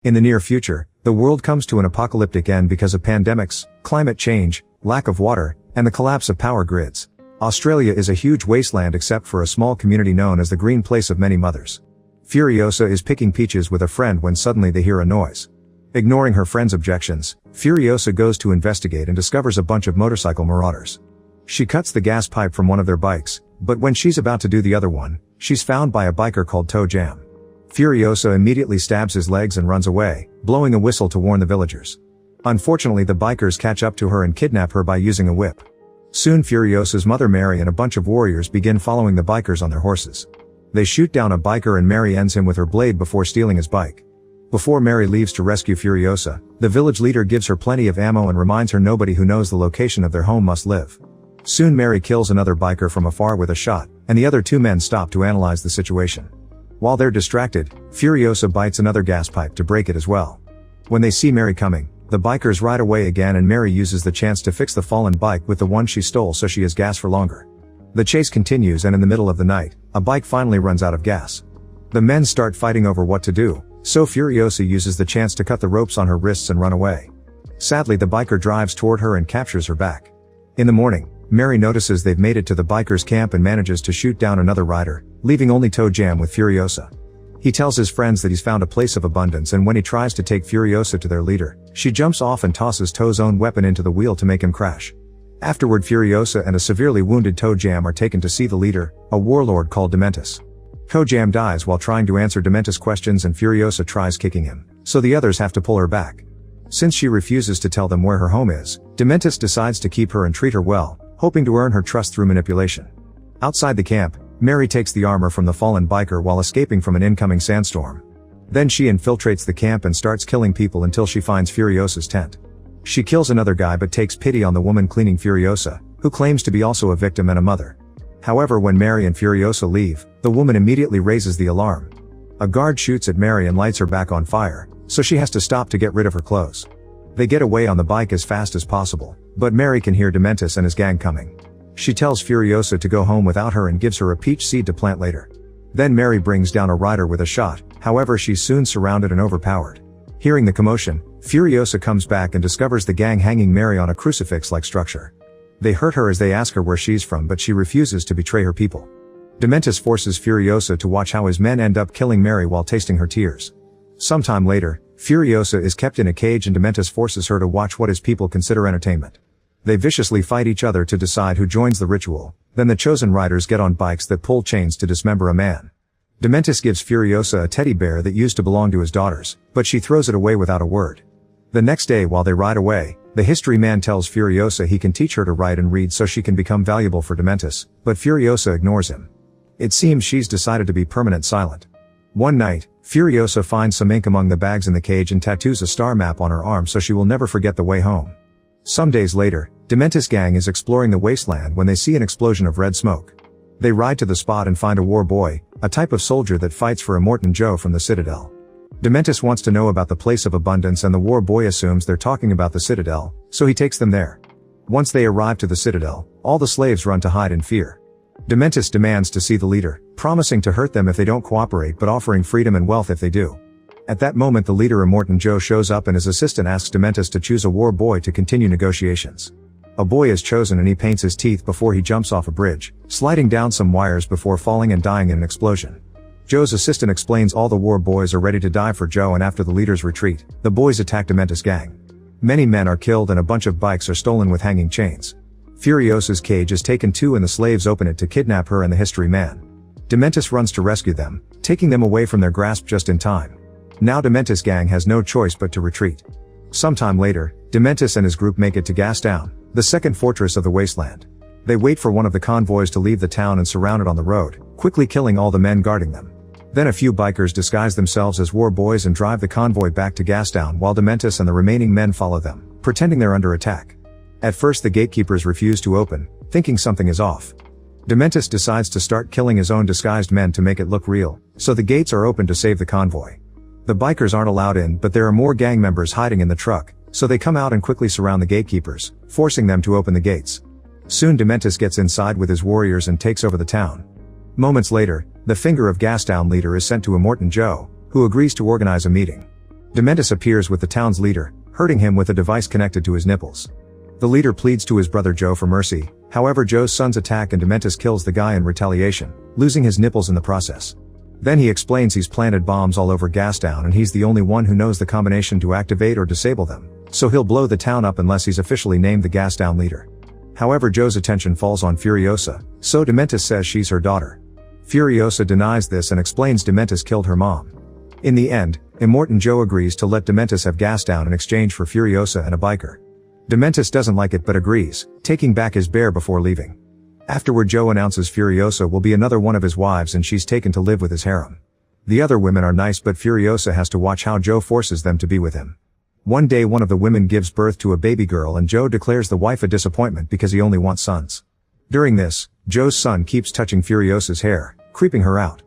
In the near future, the world comes to an apocalyptic end because of pandemics, climate change, lack of water, and the collapse of power grids. Australia is a huge wasteland except for a small community known as the green place of many mothers. Furiosa is picking peaches with a friend when suddenly they hear a noise. Ignoring her friend's objections, Furiosa goes to investigate and discovers a bunch of motorcycle marauders. She cuts the gas pipe from one of their bikes, but when she's about to do the other one, she's found by a biker called Toe Jam. Furiosa immediately stabs his legs and runs away, blowing a whistle to warn the villagers. Unfortunately, the bikers catch up to her and kidnap her by using a whip. Soon Furiosa's mother Mary and a bunch of warriors begin following the bikers on their horses. They shoot down a biker and Mary ends him with her blade before stealing his bike. Before Mary leaves to rescue Furiosa, the village leader gives her plenty of ammo and reminds her nobody who knows the location of their home must live. Soon Mary kills another biker from afar with a shot, and the other two men stop to analyze the situation. While they're distracted, Furiosa bites another gas pipe to break it as well. When they see Mary coming, the bikers ride away again and Mary uses the chance to fix the fallen bike with the one she stole so she has gas for longer. The chase continues and in the middle of the night, a bike finally runs out of gas. The men start fighting over what to do, so Furiosa uses the chance to cut the ropes on her wrists and run away. Sadly, the biker drives toward her and captures her back. In the morning, Mary notices they've made it to the bikers' camp and manages to shoot down another rider, leaving only Toe Jam with Furiosa. He tells his friends that he's found a place of abundance and when he tries to take Furiosa to their leader, she jumps off and tosses Toe's own weapon into the wheel to make him crash. Afterward, Furiosa and a severely wounded Toe Jam are taken to see the leader, a warlord called Dementus. Toe Jam dies while trying to answer Dementus' questions and Furiosa tries kicking him, so the others have to pull her back. Since she refuses to tell them where her home is, Dementus decides to keep her and treat her well, hoping to earn her trust through manipulation. Outside the camp, Mary takes the armor from the fallen biker while escaping from an incoming sandstorm. Then she infiltrates the camp and starts killing people until she finds Furiosa's tent. She kills another guy but takes pity on the woman cleaning Furiosa, who claims to be also a victim and a mother. However, when Mary and Furiosa leave, the woman immediately raises the alarm. A guard shoots at Mary and lights her back on fire, so she has to stop to get rid of her clothes. They get away on the bike as fast as possible, but Mary can hear Dementus and his gang coming. She tells Furiosa to go home without her and gives her a peach seed to plant later. Then Mary brings down a rider with a shot, however she's soon surrounded and overpowered. Hearing the commotion, Furiosa comes back and discovers the gang hanging Mary on a crucifix-like structure. They hurt her as they ask her where she's from but she refuses to betray her people. Dementus forces Furiosa to watch how his men end up killing Mary while tasting her tears. Sometime later, Furiosa is kept in a cage and Dementus forces her to watch what his people consider entertainment. They viciously fight each other to decide who joins the ritual, then the chosen riders get on bikes that pull chains to dismember a man. Dementus gives Furiosa a teddy bear that used to belong to his daughters, but she throws it away without a word. The next day while they ride away, the history man tells Furiosa he can teach her to write and read so she can become valuable for Dementus, but Furiosa ignores him. It seems she's decided to be permanent silent. One night, Furiosa finds some ink among the bags in the cage and tattoos a star map on her arm so she will never forget the way home. Some days later, Dementus' gang is exploring the wasteland when they see an explosion of red smoke. They ride to the spot and find a war boy, a type of soldier that fights for Immortan Joe from the Citadel. Dementus wants to know about the place of abundance and the war boy assumes they're talking about the Citadel, so he takes them there. Once they arrive to the Citadel, all the slaves run to hide in fear. Dementus demands to see the leader, promising to hurt them if they don't cooperate but offering freedom and wealth if they do. At that moment the leader Immortan Joe shows up and his assistant asks Dementus to choose a war boy to continue negotiations. A boy is chosen and he paints his teeth before he jumps off a bridge, sliding down some wires before falling and dying in an explosion. Joe's assistant explains all the war boys are ready to die for Joe and after the leaders retreat, the boys attack Dementus' gang. Many men are killed and a bunch of bikes are stolen with hanging chains. Furiosa's cage is taken too and the slaves open it to kidnap her and the history man. Dementus runs to rescue them, taking them away from their grasp just in time. Now Dementus' gang has no choice but to retreat. Sometime later, Dementus and his group make it to Gastown, the second fortress of the wasteland. They wait for one of the convoys to leave the town and surround it on the road, quickly killing all the men guarding them. Then a few bikers disguise themselves as war boys and drive the convoy back to Gastown while Dementus and the remaining men follow them, pretending they're under attack. At first the gatekeepers refuse to open, thinking something is off. Dementus decides to start killing his own disguised men to make it look real, so the gates are open to save the convoy. The bikers aren't allowed in but there are more gang members hiding in the truck, so they come out and quickly surround the gatekeepers, forcing them to open the gates. Soon Dementus gets inside with his warriors and takes over the town. Moments later, the Finger of Gastown leader is sent to Immortan Joe, who agrees to organize a meeting. Dementis appears with the town's leader, hurting him with a device connected to his nipples. The leader pleads to his brother Joe for mercy, however Joe's sons attack and Dementis kills the guy in retaliation, losing his nipples in the process. Then he explains he's planted bombs all over Gastown and he's the only one who knows the combination to activate or disable them, so he'll blow the town up unless he's officially named the Gastown leader. However Joe's attention falls on Furiosa, so Dementis says she's her daughter. Furiosa denies this and explains Dementis killed her mom. In the end, Immortan Joe agrees to let Dementis have Gastown in exchange for Furiosa and a biker. Dementis doesn't like it but agrees, taking back his bear before leaving. Afterward Joe announces Furiosa will be another one of his wives and she's taken to live with his harem. The other women are nice but Furiosa has to watch how Joe forces them to be with him. One day one of the women gives birth to a baby girl and Joe declares the wife a disappointment because he only wants sons. During this, Joe's son keeps touching Furiosa's hair, creeping her out.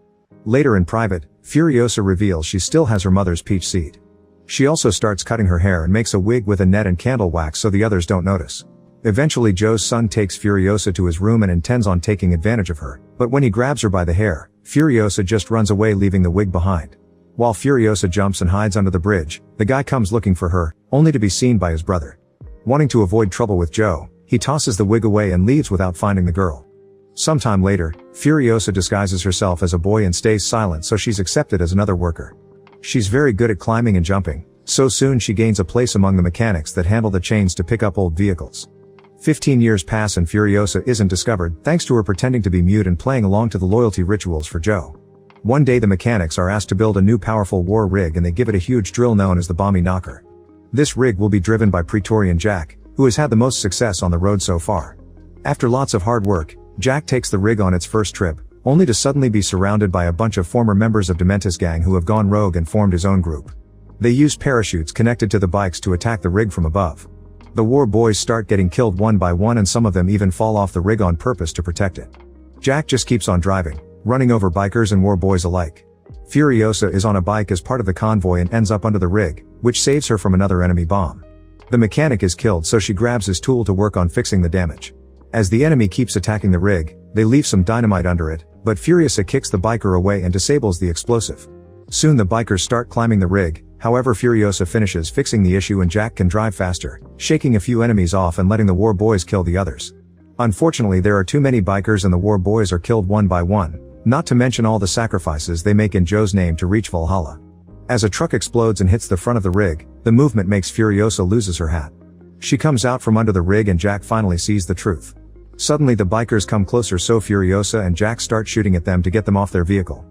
Later in private, Furiosa reveals she still has her mother's peach seed. She also starts cutting her hair and makes a wig with a net and candle wax so the others don't notice. Eventually Joe's son takes Furiosa to his room and intends on taking advantage of her, but when he grabs her by the hair, Furiosa just runs away leaving the wig behind. While Furiosa jumps and hides under the bridge, the guy comes looking for her, only to be seen by his brother. Wanting to avoid trouble with Joe, he tosses the wig away and leaves without finding the girl. Sometime later, Furiosa disguises herself as a boy and stays silent so she's accepted as another worker. She's very good at climbing and jumping, so soon she gains a place among the mechanics that handle the chains to pick up old vehicles. 15 years pass and Furiosa isn't discovered thanks to her pretending to be mute and playing along to the loyalty rituals for Joe. One day the mechanics are asked to build a new powerful war rig and they give it a huge drill known as the Bomby Knocker. This rig will be driven by Praetorian Jack, who has had the most success on the road so far. After lots of hard work, Jack takes the rig on its first trip, only to suddenly be surrounded by a bunch of former members of Dementis' gang who have gone rogue and formed his own group. They use parachutes connected to the bikes to attack the rig from above. The war boys start getting killed one by one and some of them even fall off the rig on purpose to protect it. Jack just keeps on driving, running over bikers and war boys alike. Furiosa is on a bike as part of the convoy and ends up under the rig, which saves her from another enemy bomb. The mechanic is killed so she grabs his tool to work on fixing the damage. As the enemy keeps attacking the rig, they leave some dynamite under it, but Furiosa kicks the biker away and disables the explosive. Soon the bikers start climbing the rig, however Furiosa finishes fixing the issue and Jack can drive faster, shaking a few enemies off and letting the war boys kill the others. Unfortunately there are too many bikers and the war boys are killed one by one, not to mention all the sacrifices they make in Joe's name to reach Valhalla. As a truck explodes and hits the front of the rig, the movement makes Furiosa loses her hat. She comes out from under the rig and Jack finally sees the truth. Suddenly the bikers come closer so Furiosa and Jack start shooting at them to get them off their vehicle.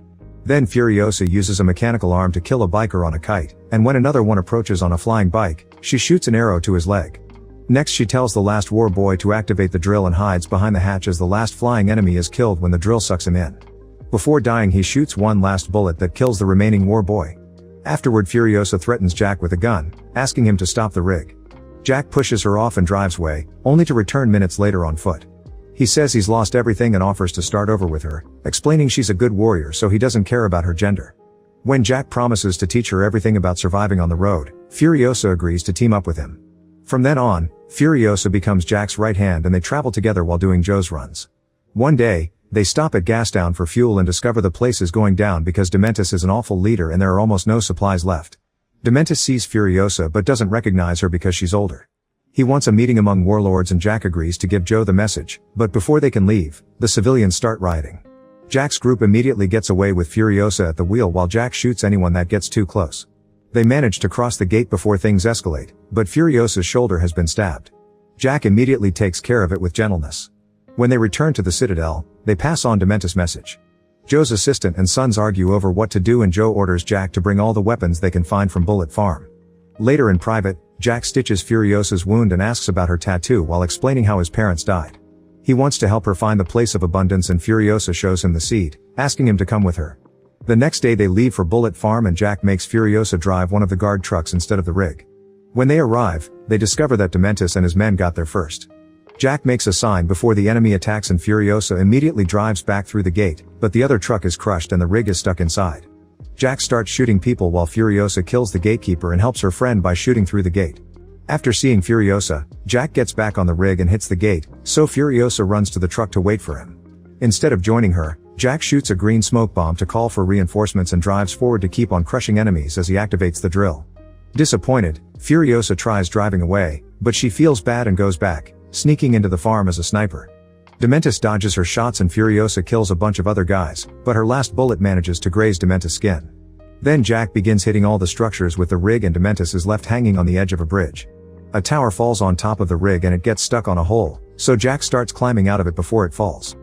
Then Furiosa uses a mechanical arm to kill a biker on a kite, and when another one approaches on a flying bike, she shoots an arrow to his leg. Next she tells the last war boy to activate the drill and hides behind the hatch as the last flying enemy is killed when the drill sucks him in. Before dying he shoots one last bullet that kills the remaining war boy. Afterward Furiosa threatens Jack with a gun, asking him to stop the rig. Jack pushes her off and drives away, only to return minutes later on foot. He says he's lost everything and offers to start over with her, explaining she's a good warrior so he doesn't care about her gender. When Jack promises to teach her everything about surviving on the road, Furiosa agrees to team up with him. From then on, Furiosa becomes Jack's right hand and they travel together while doing Joe's runs. One day, they stop at Gastown for fuel and discover the place is going down because Dementis is an awful leader and there are almost no supplies left. Dementis sees Furiosa but doesn't recognize her because she's older. He wants a meeting among warlords and Jack agrees to give Joe the message, but before they can leave, the civilians start rioting. Jack's group immediately gets away with Furiosa at the wheel while Jack shoots anyone that gets too close. They manage to cross the gate before things escalate, but Furiosa's shoulder has been stabbed. Jack immediately takes care of it with gentleness. When they return to the Citadel, they pass on Dementis' message. Joe's assistant and sons argue over what to do and Joe orders Jack to bring all the weapons they can find from Bullet Farm. Later in private, Jack stitches Furiosa's wound and asks about her tattoo while explaining how his parents died. He wants to help her find the place of abundance and Furiosa shows him the seed, asking him to come with her. The next day they leave for Bullet Farm and Jack makes Furiosa drive one of the guard trucks instead of the rig. When they arrive, they discover that Dementis and his men got there first. Jack makes a sign before the enemy attacks and Furiosa immediately drives back through the gate, but the other truck is crushed and the rig is stuck inside. Jack starts shooting people while Furiosa kills the gatekeeper and helps her friend by shooting through the gate. After seeing Furiosa, Jack gets back on the rig and hits the gate, so Furiosa runs to the truck to wait for him. Instead of joining her, Jack shoots a green smoke bomb to call for reinforcements and drives forward to keep on crushing enemies as he activates the drill. Disappointed, Furiosa tries driving away, but she feels bad and goes back, sneaking into the farm as a sniper. Dementis dodges her shots and Furiosa kills a bunch of other guys, but her last bullet manages to graze Dementis' skin. Then Jack begins hitting all the structures with the rig and Dementis is left hanging on the edge of a bridge. A tower falls on top of the rig and it gets stuck on a hole, so Jack starts climbing out of it before it falls.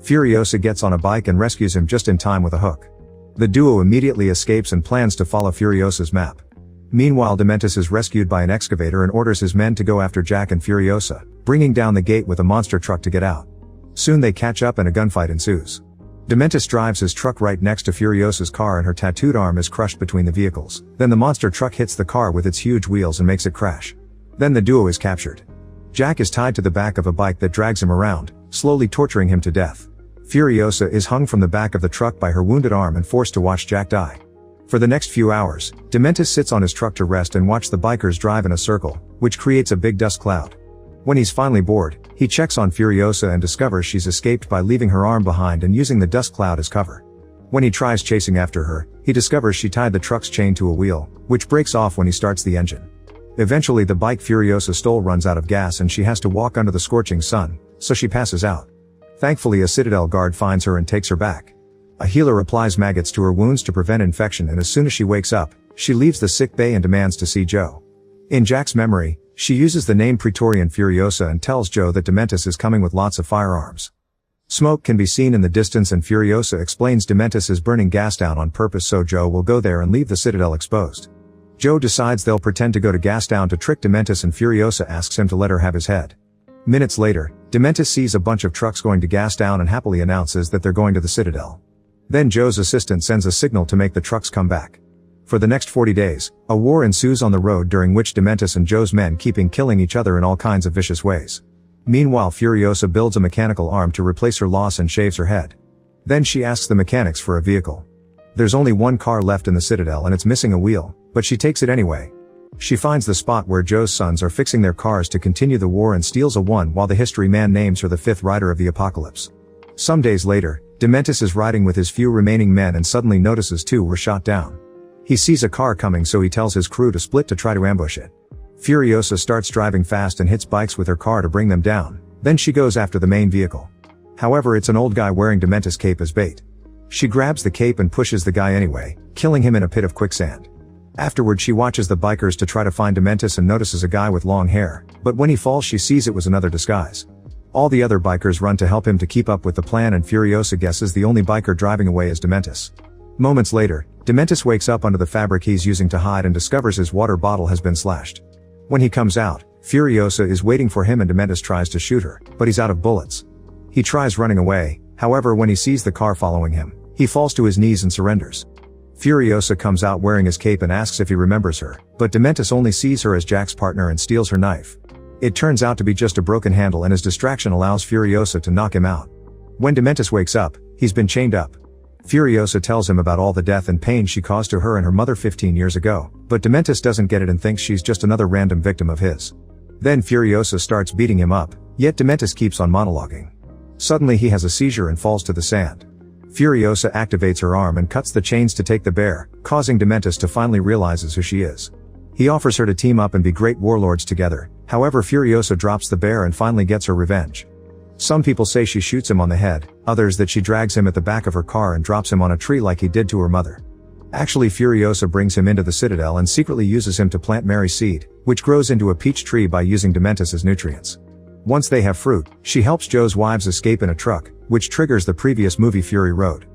Furiosa gets on a bike and rescues him just in time with a hook. The duo immediately escapes and plans to follow Furiosa's map. Meanwhile, Dementis is rescued by an excavator and orders his men to go after Jack and Furiosa, bringing down the gate with a monster truck to get out. Soon they catch up and a gunfight ensues. Dementis drives his truck right next to Furiosa's car and her tattooed arm is crushed between the vehicles. Then the monster truck hits the car with its huge wheels and makes it crash. Then the duo is captured. Jack is tied to the back of a bike that drags him around, slowly torturing him to death. Furiosa is hung from the back of the truck by her wounded arm and forced to watch Jack die. For the next few hours, Dementis sits on his truck to rest and watch the bikers drive in a circle, which creates a big dust cloud. When he's finally bored, he checks on Furiosa and discovers she's escaped by leaving her arm behind and using the dust cloud as cover. When he tries chasing after her, he discovers she tied the truck's chain to a wheel, which breaks off when he starts the engine. Eventually the bike Furiosa stole runs out of gas and she has to walk under the scorching sun, so she passes out. Thankfully a Citadel guard finds her and takes her back. A healer applies maggots to her wounds to prevent infection and as soon as she wakes up, she leaves the sick bay and demands to see Joe. In Jack's memory, she uses the name Praetorian Furiosa and tells Joe that Dementis is coming with lots of firearms. Smoke can be seen in the distance and Furiosa explains Dementis is burning gas down on purpose so Joe will go there and leave the Citadel exposed. Joe decides they'll pretend to go to Gastown to trick Dementis and Furiosa asks him to let her have his head. Minutes later, Dementis sees a bunch of trucks going to Gastown and happily announces that they're going to the Citadel. Then Joe's assistant sends a signal to make the trucks come back. For the next 40 days, a war ensues on the road during which Dementis and Joe's men keep killing each other in all kinds of vicious ways. Meanwhile Furiosa builds a mechanical arm to replace her loss and shaves her head. Then she asks the mechanics for a vehicle. There's only one car left in the Citadel and it's missing a wheel, but she takes it anyway. She finds the spot where Joe's sons are fixing their cars to continue the war and steals a one while the history man names her the fifth rider of the apocalypse. Some days later, Dementis is riding with his few remaining men and suddenly notices two were shot down. He sees a car coming so he tells his crew to split to try to ambush it. Furiosa starts driving fast and hits bikes with her car to bring them down, then she goes after the main vehicle. However, it's an old guy wearing Dementis' cape as bait. She grabs the cape and pushes the guy anyway, killing him in a pit of quicksand. Afterward she watches the bikers to try to find Dementis and notices a guy with long hair, but when he falls she sees it was another disguise. All the other bikers run to help him to keep up with the plan and Furiosa guesses the only biker driving away is Dementis. Moments later, Dementis wakes up under the fabric he's using to hide and discovers his water bottle has been slashed. When he comes out, Furiosa is waiting for him and Dementis tries to shoot her, but he's out of bullets. He tries running away, however when he sees the car following him, he falls to his knees and surrenders. Furiosa comes out wearing his cape and asks if he remembers her, but Dementis only sees her as Jack's partner and steals her knife. It turns out to be just a broken handle and his distraction allows Furiosa to knock him out. When Dementis wakes up, he's been chained up. Furiosa tells him about all the death and pain she caused to her and her mother 15 years ago, but Dementis doesn't get it and thinks she's just another random victim of his. Then Furiosa starts beating him up, yet Dementis keeps on monologuing. Suddenly he has a seizure and falls to the sand. Furiosa activates her arm and cuts the chains to take the bear, causing Dementis to finally realizes who she is. He offers her to team up and be great warlords together, however Furiosa drops the bear and finally gets her revenge. Some people say she shoots him on the head, others that she drags him at the back of her car and drops him on a tree like he did to her mother. Actually Furiosa brings him into the Citadel and secretly uses him to plant Mary's seed, which grows into a peach tree by using Dementis as nutrients. Once they have fruit, she helps Joe's wives escape in a truck, which triggers the previous movie Fury Road.